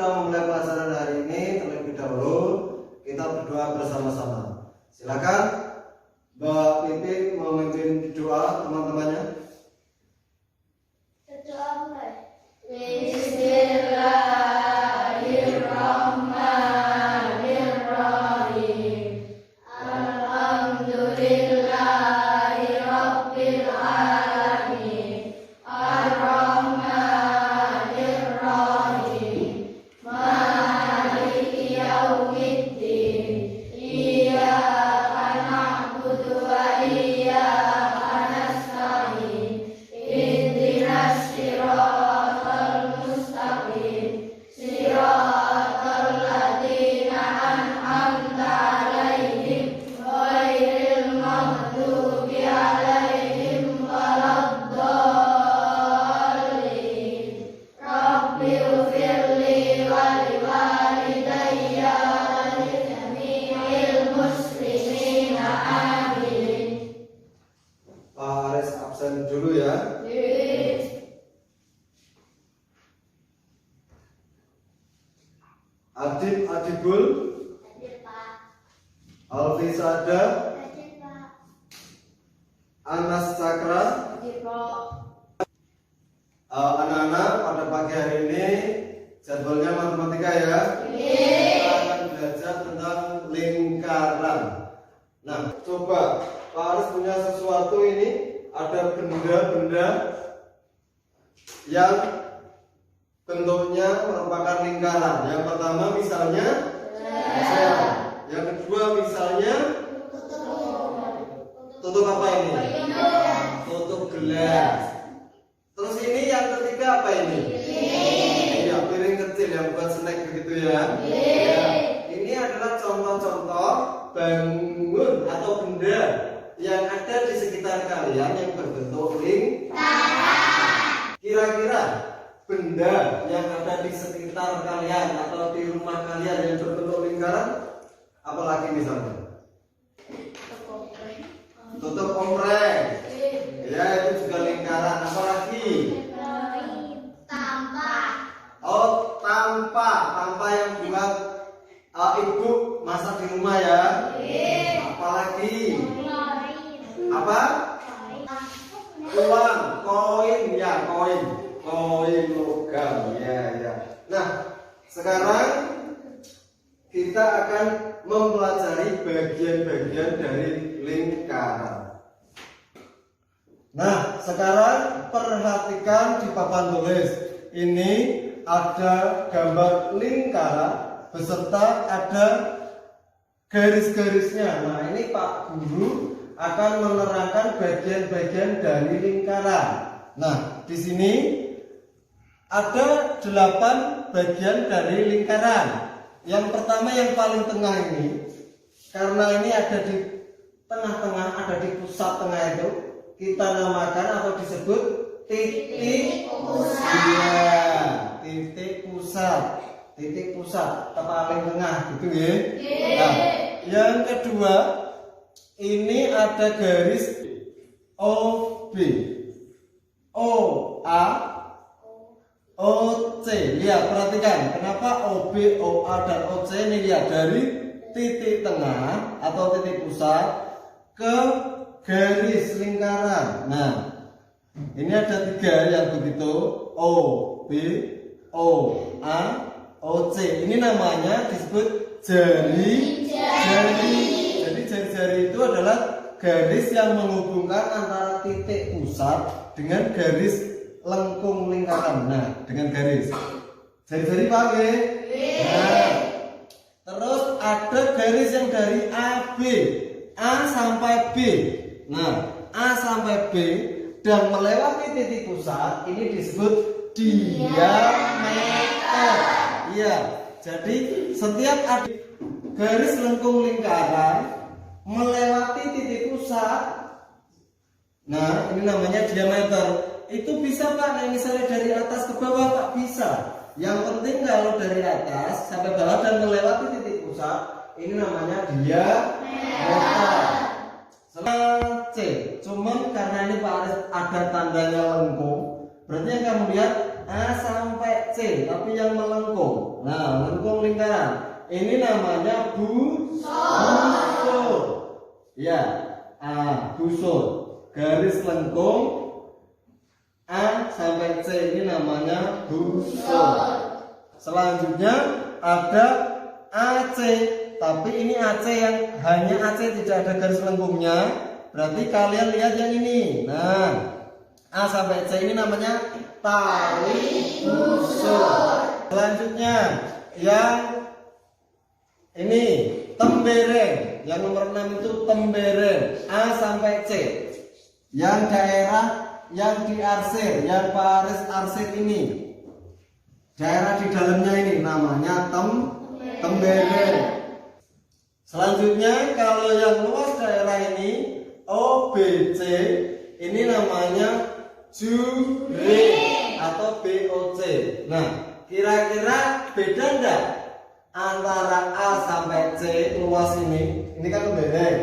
kita memulai pelajaran hari ini, terlebih dahulu kita berdoa bersama-sama. Silakan Mbak Pipi memimpin doa teman-temannya. Berdoa mulai. Bismillahirrahmanirrahim. Alhamdulillahirabbil alamin. Ar-Rahmanir-Rahim. Maliki yaumiddin. Iyyaka na'budu wa iyyaka nasta'in. Ihdinas siratal mustaqim. Siratal ladzina an'amta 'alaihim ghairil maghdubi 'alaihim waladdallin. Rabbighfirli wa liwalidayya wa lijami'il muslimina amin. Pak Aris absen dulu ya. Adib Adibul, Hadir Pak. Alfi Sada, Hadir Pak. Anas Cakra. Hadir Pak. Anak-anak pada pagi hari ini jadwalnya matematika ya. Kita akan belajar tentang lingkaran. Nah, coba Pak Aris punya sesuatu ini, ada benda-benda yang bentuknya merupakan lingkaran. Yang pertama misalnya sel. Yang kedua misalnya tutup apa ini? Tutup gelas. Terus ini yang ketiga apa ini? Iya, piring kecil yang bukan snack begitu ya. Ya. Ini adalah contoh-contoh bangun atau benda yang ada di sekitar kalian yang berbentuk lingkaran. Kira-kira benda yang ada di sekitar kalian atau di rumah kalian yang berbentuk lingkaran, apalagi misalnya? Tutup kompreng. Ya, itu juga lingkaran. Apalagi? Oh, tampa yang buat ibu masak di rumah ya. Apalagi? Apa? Uang, koin ya, koin logam ya. Nah, sekarang kita akan mempelajari bagian-bagian dari lingkaran. Nah, sekarang perhatikan di papan tulis. Ini ada gambar lingkaran beserta ada garis-garisnya. Nah, ini Pak Guru akan menerangkan bagian-bagian dari lingkaran. Nah, di sini ada 8 bagian dari lingkaran. Yang pertama yang paling tengah ini, karena ini ada di tengah-tengah, ada di pusat tengah itu, kita namakan atau disebut titik pusat. Iya, titik pusat, paling tengah gitu ya. Nah, yang kedua ini ada garis OB, OA, OC. Lihat, perhatikan kenapa OB, OA dan OC ini. Lihat, dari titik tengah atau titik pusat ke garis lingkaran. Nah, ini ada 3 yang begitu, OB, OA, OC. Ini namanya disebut jari. Jadi jari-jari itu adalah garis yang menghubungkan antara titik pusat dengan garis lengkung lingkaran. Nah, dengan garis jari-jari pakai. Nah, terus ada garis yang dari AB, A sampai B. Nah, A sampai B dan melewati titik pusat ini disebut diameter. Iya, jadi setiap ada garis lengkung lingkaran melewati titik pusat, nah ini namanya diameter. Itu bisa Pak, nah misalnya dari atas ke bawah Pak, bisa. Yang penting kalau dari atas sampai bawah dan melewati titik pusat, ini namanya diameter. C, cuman karena ini Pak ada tandanya lengkung, berarti yang kamu lihat A sampai C, tapi yang melengkung. Nah, Ini namanya busur. Ya, busur. Garis lengkung A sampai C ini namanya busur. Selanjutnya ada AC, tapi ini AC yang hanya AC tidak ada garis lengkungnya. Berarti kalian lihat yang ini. Nah, A sampai C ini namanya tali busur. Selanjutnya yang ini tembereng. Yang nomor 6 itu tembereng. A sampai C. Yang daerah yang diarsir, yang baris arsir ini, daerah di dalamnya ini namanya tembereng. Selanjutnya kalau yang luas daerah ini OBC, ini namanya juring atau BOC. Nah, kira-kira beda enggak antara A sampai C luas ini? Ini kan tembereng,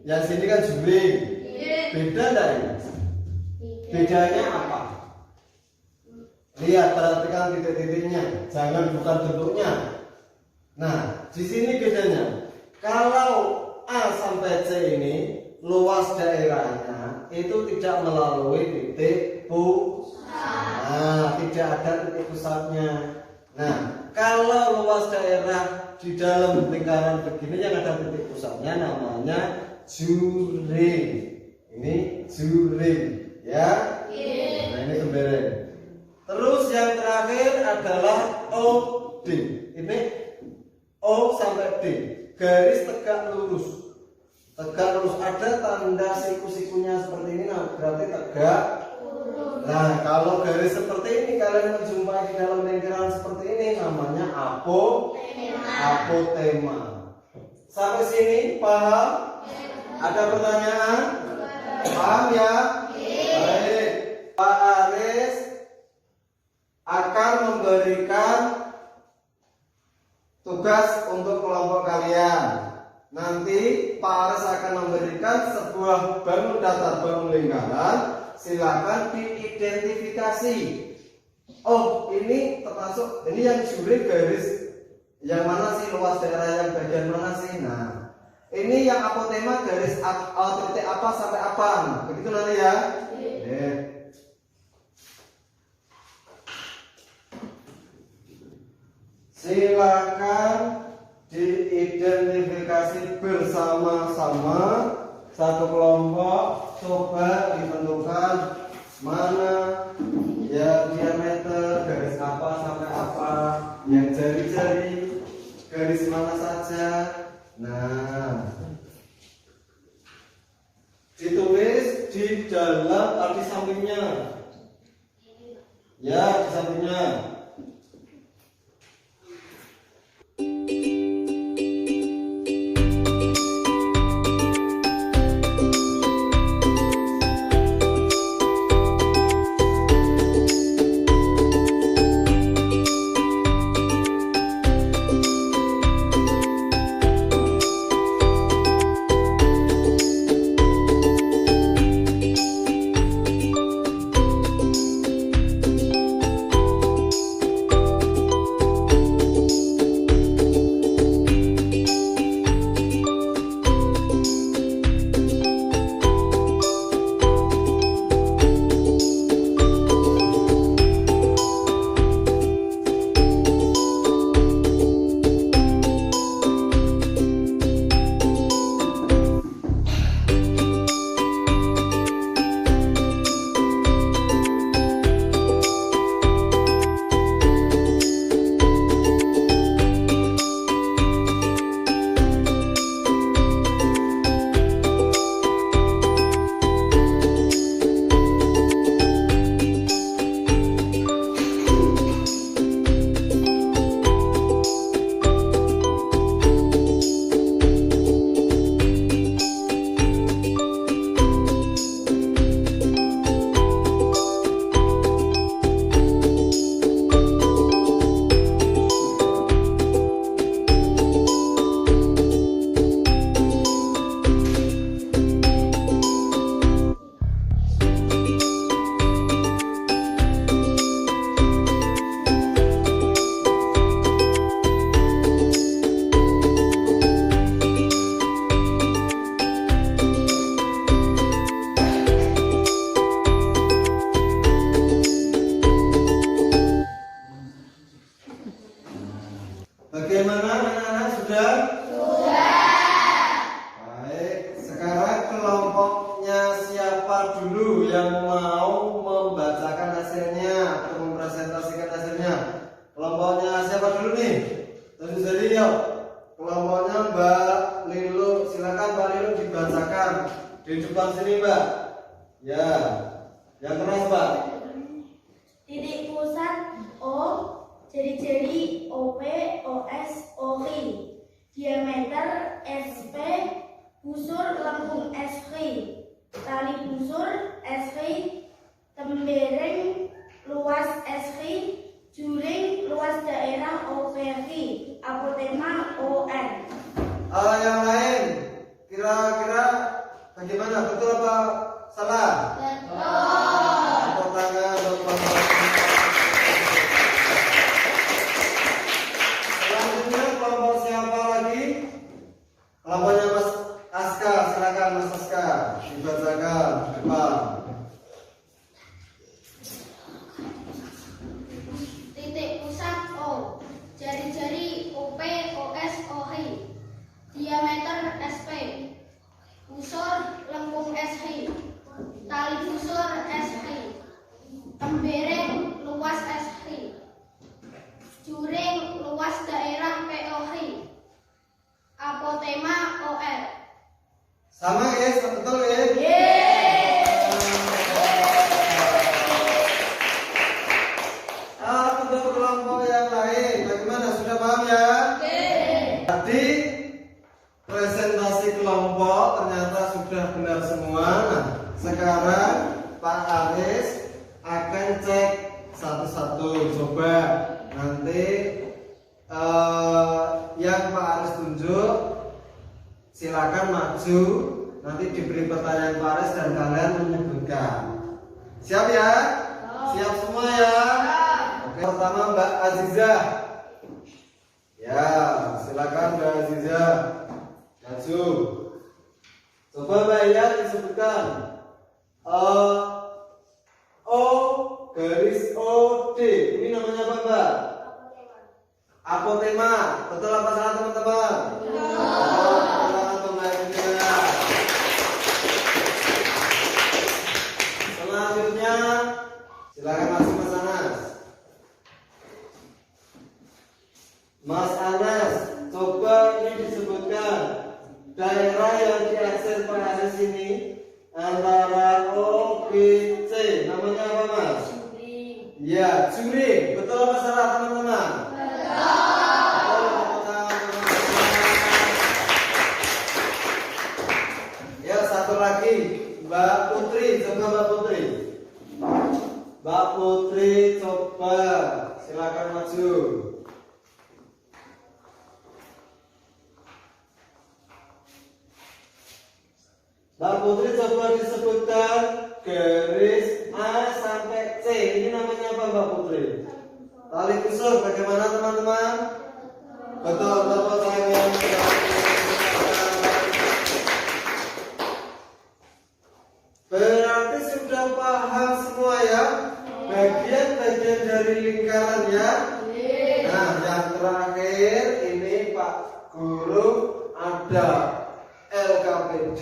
yang sini kan juring. Beda enggak ini? Bedanya apa? Lihat, perhatikan titik-titiknya, jangan bukan bentuknya. Nah, di sini bedanya. Kalau A sampai C ini luas daerahnya itu tidak melalui titik pusat. Nah, tidak ada titik pusatnya. Nah, kalau luas daerah di dalam lingkaran begini yang ada titik pusatnya namanya juring. Ini juring, ya. Nah, ini tembereng. Terus yang terakhir adalah OD. Ini O sampai D. Garis tegak lurus. Tegak lurus, ada tanda siku-sikunya seperti ini, nah berarti tegak. Nah, kalau garis seperti ini kalian menjumpai di dalam lingkaran seperti ini namanya apotema. Sampai sini paham? Ada pertanyaan? Paham ya? Baik. Pak Aris akan memberikan tugas untuk kelompok kalian. Nanti Pak Aris akan memberikan sebuah bangun datar, bangun lingkaran. Silakan diidentifikasi. Oh, ini termasuk, ini yang juring garis yang mana sih, luas daerah yang bagian mana sih? Nah, ini yang apotema garis titik apa sampai apa. Nah, begitu nanti ya. Silakan diidentifikasi bersama-sama. Satu kelompok, coba ditentukan mana ya diameter garis apa sampai apa, yang jari-jari garis mana saja. Nah, ditulis di dalam di sampingnya. Ya, di sampingnya. Bagaimana anak-anak sudah? Baik, sekarang kelompoknya siapa dulu yang mau membacakan hasilnya atau mempresentasikan hasilnya? Kelompoknya siapa dulu nih? Tentu saja yuk. Kelompoknya Mbak Lilo, silakan Mbak Lilo dibacakan di depan sini Mbak. Ya, yang keras Mbak. Titik pusat O, jari-jari OP, OS, OI, diameter SP, busur lengkung SP, tali busur SP, tembereng luas SP, juring luas daerah OPV, apotema ON. Yang lain, kira-kira bagaimana? Betul apa salah? Tepuk tangan untuk kelompok. Selanjutnya kelompok siapa lagi? Kelompoknya Mas Aska, silakan Mas Aska dibacakan di depan. Titik pusat O, jari-jari OP, OS, OI, diameter SP, busur lengkung SI, tali busur SI, tembereng luas SI, juring luas daerah POI, apotema OR. Sama guys, betul ya? Untuk kelompok yang lain, bagaimana? Sudah paham ya? Tadi presentasi kelompok ternyata sudah benar semua. Nah, sekarang Pak Aris akan cek satu-satu. Coba nanti yang Pak Aris tunjuk silakan maju. Nanti diberi pertanyaan Pak Aris dan kalian menyebutkan. Siap ya? Siap semua ya? Oke, pertama Mbak Azizah. Ya, silakan Mbak Azizah. Maju. Coba Mbak ya disebutkan. O garis OD. Ini namanya apa Mbak? Apotema. Betul apa salah teman-teman? Selanjutnya silakan masuk Mas Anas. Mas Anas, coba ini disebutkan daerah yang diakses Pak Anas ini antara O, B, C. Namanya apa Mas? Juring. Ya, juring. Betul apa salah teman-teman? Ya, satu lagi Mbak Putri, coba Mbak Putri. Mbak Putri, coba silakan maju. Mbak Putri coba disebutkan garis A sampai C. Ini namanya apa Mbak Putri? Tali busur. Bagaimana teman-teman? Betul, tepuk tangan. Berarti sudah paham semua ya? Bagian-bagian dari lingkaran ya? Nah, yang terakhir ini Pak Guru ada LKPD,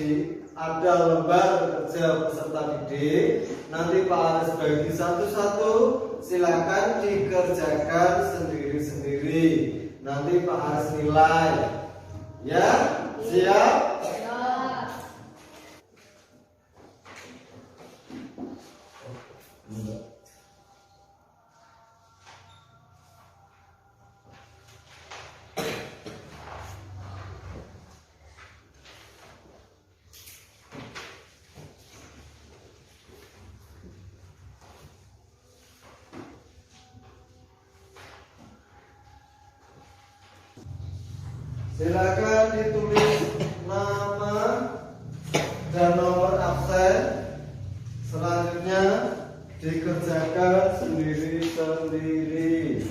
ada lembar kerja peserta didik. Nanti Pak Aris bagi satu-satu, silakan dikerjakan sendiri-sendiri. Nanti Pak Aris nilai. Ya, siap? Silakan ditulis nama dan nomor absen. Selanjutnya dikerjakan sendiri-sendiri.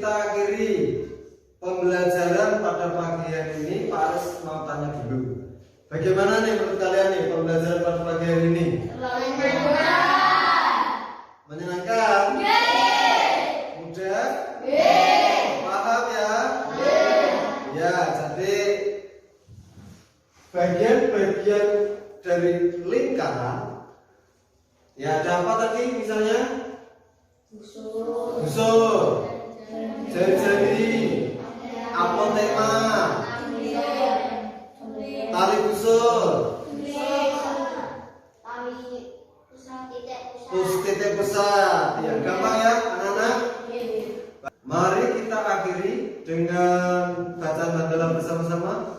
kita akhiri pembelajaran pada pagi hari ini. Pak Aris mau tanya dulu. Bagaimana nih menurut kalian nih pembelajaran pada pagi hari ini? Menyenangkan? Mudah? Paham ya? Ya, jadi bagian-bagian dari lingkaran ya ada apa tadi misalnya? Busur, jari-jari, apotema, tali busur, titik pusat. Ya, gampang ya anak-anak? Mari kita akhiri dengan bacaan bandalan bersama-sama.